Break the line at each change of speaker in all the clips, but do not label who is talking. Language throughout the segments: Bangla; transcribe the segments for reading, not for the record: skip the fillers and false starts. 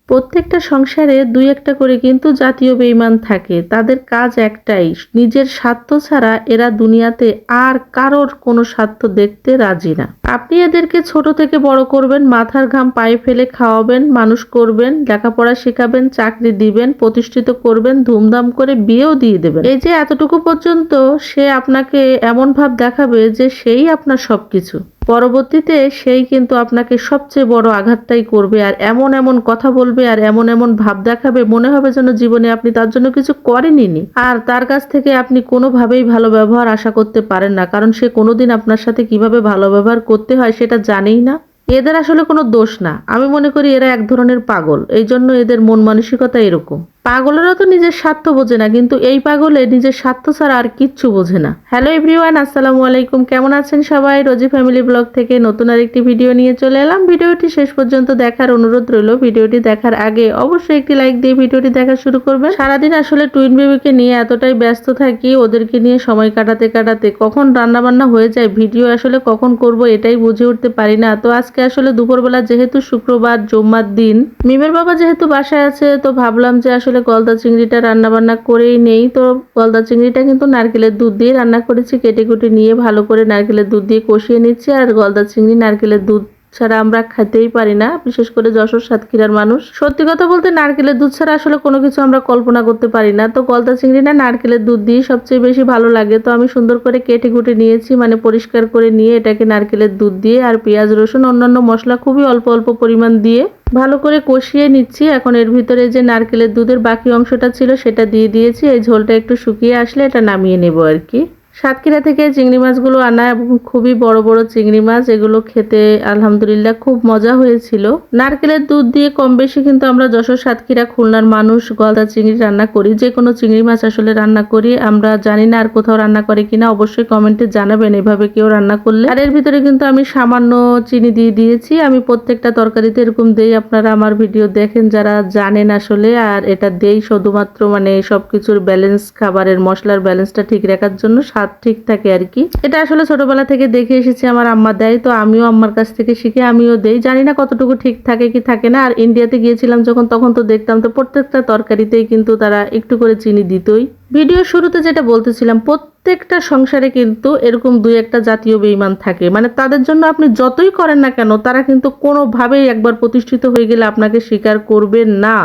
প্রত্যেকটা সংসারে দুই একটা করে কিন্তু জাতীয় বেঈমান থাকে। তাদের কাজ একটাই, নিজের স্বার্থ ছাড়া এরা দুনিয়াতে আর কারোর কোনো স্বার্থ দেখতে রাজি না। আপনি এদেরকে ছোট থেকে বড় করবেন, মাথার ঘাম পায়ে ফেলে খাওয়াবেন, মানুষ করবেন, লেখাপড়া শেখাবেন, চাকরি দিবেন, প্রতিষ্ঠিত করবেন, ধুমধাম করে বিয়েও দিয়ে দেবেন। এই যে এতটুকু পর্যন্ত সে আপনাকে এমন ভাব দেখাবে যে সেই আপনার সবকিছু। পরবর্তীতে সেই কিন্তু আপনাকে সবচেয়ে বড় আঘাতটাই করবে, আর এমন এমন কথা বলবে, আর এমন এমন ভাব দেখাবে, মনে হবে যেন জীবনে আপনি তার জন্য কিছু করেনইনি। আর তার কাছ থেকে আপনি কোনোভাবেই ভালো ব্যবহার আশা করতে পারেন না, কারণ সে কোনোদিন আপনার সাথে কিভাবে ভালো ব্যবহার করতে হয় সেটা জানেই না। এদের আসলে কোনো দোষ না, আমি মনে করি এরা এক ধরনের পাগল, এই জন্য এদের মন মানসিকতা এরকম। পাগলেরা তো নিজের স্বার্থ বোঝে না, কিন্তু এই পাগলে নিজের স্বার্থ ছাড়া আর কিচ্ছু বোঝে না। হ্যালো এভরিওয়ান, আসসালামু আলাইকুম। কেমন আছেন সবাই? রোজি ফ্যামিলি ব্লগ থেকে নতুন আরেকটি ভিডিও নিয়ে চলে এলাম। ভিডিওটি শেষ পর্যন্ত দেখার অনুরোধ রইল। ভিডিওটি দেখার আগে অবশ্যই একটি লাইক দিয়ে ভিডিওটি দেখা শুরু করবেন। সারাদিন আসলে টুইন বেবিকে নিয়ে এতটাই ব্যস্ত থাকি, ওদেরকে নিয়ে সময় কাটাতে কাটাতে কখন রান্না বান্না হয়ে যায়, ভিডিও আসলে কখন করব এটাই বুঝে উঠতে পারি না। তো আজকে আসলে দুপুরবেলা যেহেতু শুক্রবার জুম্মার দিন, মিমের বাবা যেহেতু বাসায় আছে, তো ভাবলাম যে আসলে গলদা চিংড়িটা রান্না বান্না করেই নেই। তো গলদা চিংড়িটা কিন্তু নারকেলের দুধ দিয়ে রান্না করেছি, কেটে কুটে নিয়ে ভালো করে নারকেলের দুধ দিয়ে কষিয়ে নিচ্ছি। আর গলদা চিংড়ি নারকেলের দুধ ছাড়া আমরা খেতেই পারি না, বিশেষ করে যশোর সাতক্ষীরার মানুষ। সত্যি কথা বলতে নারকেলের দুধ ছাড়া আসলে কোনো কিছু আমরা কল্পনা করতে পারি না। তো গলদা চিংড়ি না নারকেলের দুধ দিয়ে সবচেয়ে বেশি ভালো লাগে। তো আমি সুন্দর করে কেটে কুটে নিয়েছি, মানে পরিষ্কার করে নিয়ে এটাকে নারকেলের দুধ দিয়ে আর পেঁয়াজ রসুন অন্যান্য মশলা খুবই অল্প অল্প পরিমাণ দিয়ে ভালো করে কষিয়ে নিচ্ছি। এখন এর ভিতরে যে নারকেলের দুধের বাকি অংশটা ছিল সেটা দিয়ে দিয়েছি। এই ঝোলটা একটু শুকিয়ে আসলে এটা নামিয়ে নেব আর কি। সাতক্ষীরা থেকে চিংড়ি মাছগুলো আনা এবং খুবই বড় বড় চিংড়ি মাছ, এগুলো খেতে আলহামদুলিল্লাহ খুব মজা হয়েছিল। নারকেলের দুধ দিয়ে কম বেশি কিন্তু আমরা যশোর সাতক্ষীরা খুলনার মানুষ গলদা চিংড়ি রান্না করি, যে কোনো চিংড়ি মাছ আসলে রান্না করি। আমরা জানি না আর কোথাও রান্না করে কিনা, অবশ্যই কমেন্টে জানাবেন এভাবে কেউ রান্না করলে। আর এর ভিতরে কিন্তু আমি সামান্য চিনি দিয়ে দিয়েছি। আমি প্রত্যেকটা তরকারিতে এরকম দেই, আপনারা আমার ভিডিও দেখেন যারা জানেন আসলে। আর এটা দেই শুধুমাত্র মানে সবকিছুর ব্যালেন্স, খাবারের মশলার ব্যালেন্সটা ঠিক রাখার জন্য, স্বাদ ঠিক থাকে আর কি। এটা আসলে ছোটবেলা থেকে দেখে এসেছি, আমার আম্মা দেয়, তো আমিও আম্মার কাছ থেকে শিখে আমিও দেই। জানি না কতটুকু ঠিক থাকে কি থাকে না। আর ইন্ডিয়াতে গিয়েছিলাম যখন, তখন তো দেখতাম তো প্রত্যেকটা তরকারিতেই কিন্তু তারা একটু করে চিনি দিতই। ভিডিও শুরুতে যেটা বলতেছিলাম, প্রত্যেকটা সংসারে কিন্তু এরকম দুই একটা জাতীয় বেঈমান থাকে, মানে তাদের জন্য আপনি যতই করেন না কেন তারা কিন্তু কোনোভাবেই একবার প্রতিষ্ঠিত হয়ে গেলে আপনাকে স্বীকার করবে না।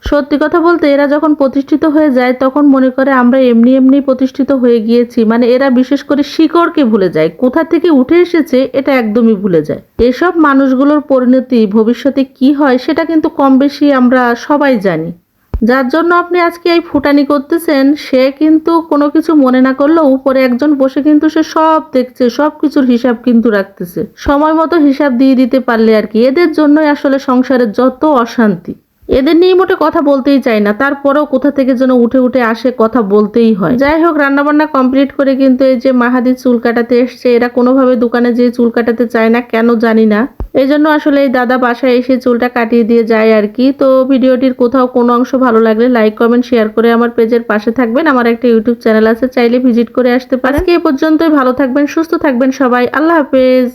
সত্যি কথা বলতে এরা যখন প্রতিষ্ঠিত হয়ে যায় তখন মনে করে আমরা এমনি এমনি প্রতিষ্ঠিত হয়ে গিয়েছি, মানে এরা বিশেষ করে শিকড়কে ভুলে যায়, কোথা থেকে উঠে এসেছে এটা একদমই ভুলে যায়। এসব মানুষগুলোর পরিণতি ভবিষ্যতে কি হয় সেটা কিন্তু কম বেশি আমরা সবাই জানি। যার জন্য আপনি আজকে এই ফুটানি করতেছেন, সে কিন্তু কোনো কিছু মনে না করলেও উপরে একজন বসে কিন্তু সে সব দেখছে, সব কিছুর হিসাব কিন্তু রাখতেছে, সময় মতো হিসাব দিয়ে দিতে পারলে আর কি। এদের জন্যই আসলে সংসারের যত অশান্তি। এদের নিয়ে মোটে কথা বলতেই চাই না, তারপরেও কোথা থেকে যেন উঠে উঠে আসে, কথা বলতেই হয়। যাই হোক, রান্নাবান্না কমপ্লিট করে কিন্তু এই যে মাহাদি চুল কাটাতে এসছে। এরা কোনোভাবে দোকানে যেয়ে চুল কাটাতে চায় না, কেন জানি না। এই জন্য আসলে এই দাদা বাসায় এসে চুলটা কাটিয়ে দিয়ে যায় আর কি। তো ভিডিওটির কোথাও কোনো অংশ ভালো লাগলে লাইক কমেন্ট শেয়ার করে আমার পেজের পাশে থাকবেন। আমার একটা ইউটিউব চ্যানেল আছে, চাইলে ভিজিট করে আসতে পারেন। আজকে এই পর্যন্তই, ভালো থাকবেন, সুস্থ থাকবেন সবাই। আল্লাহ হাফেজ।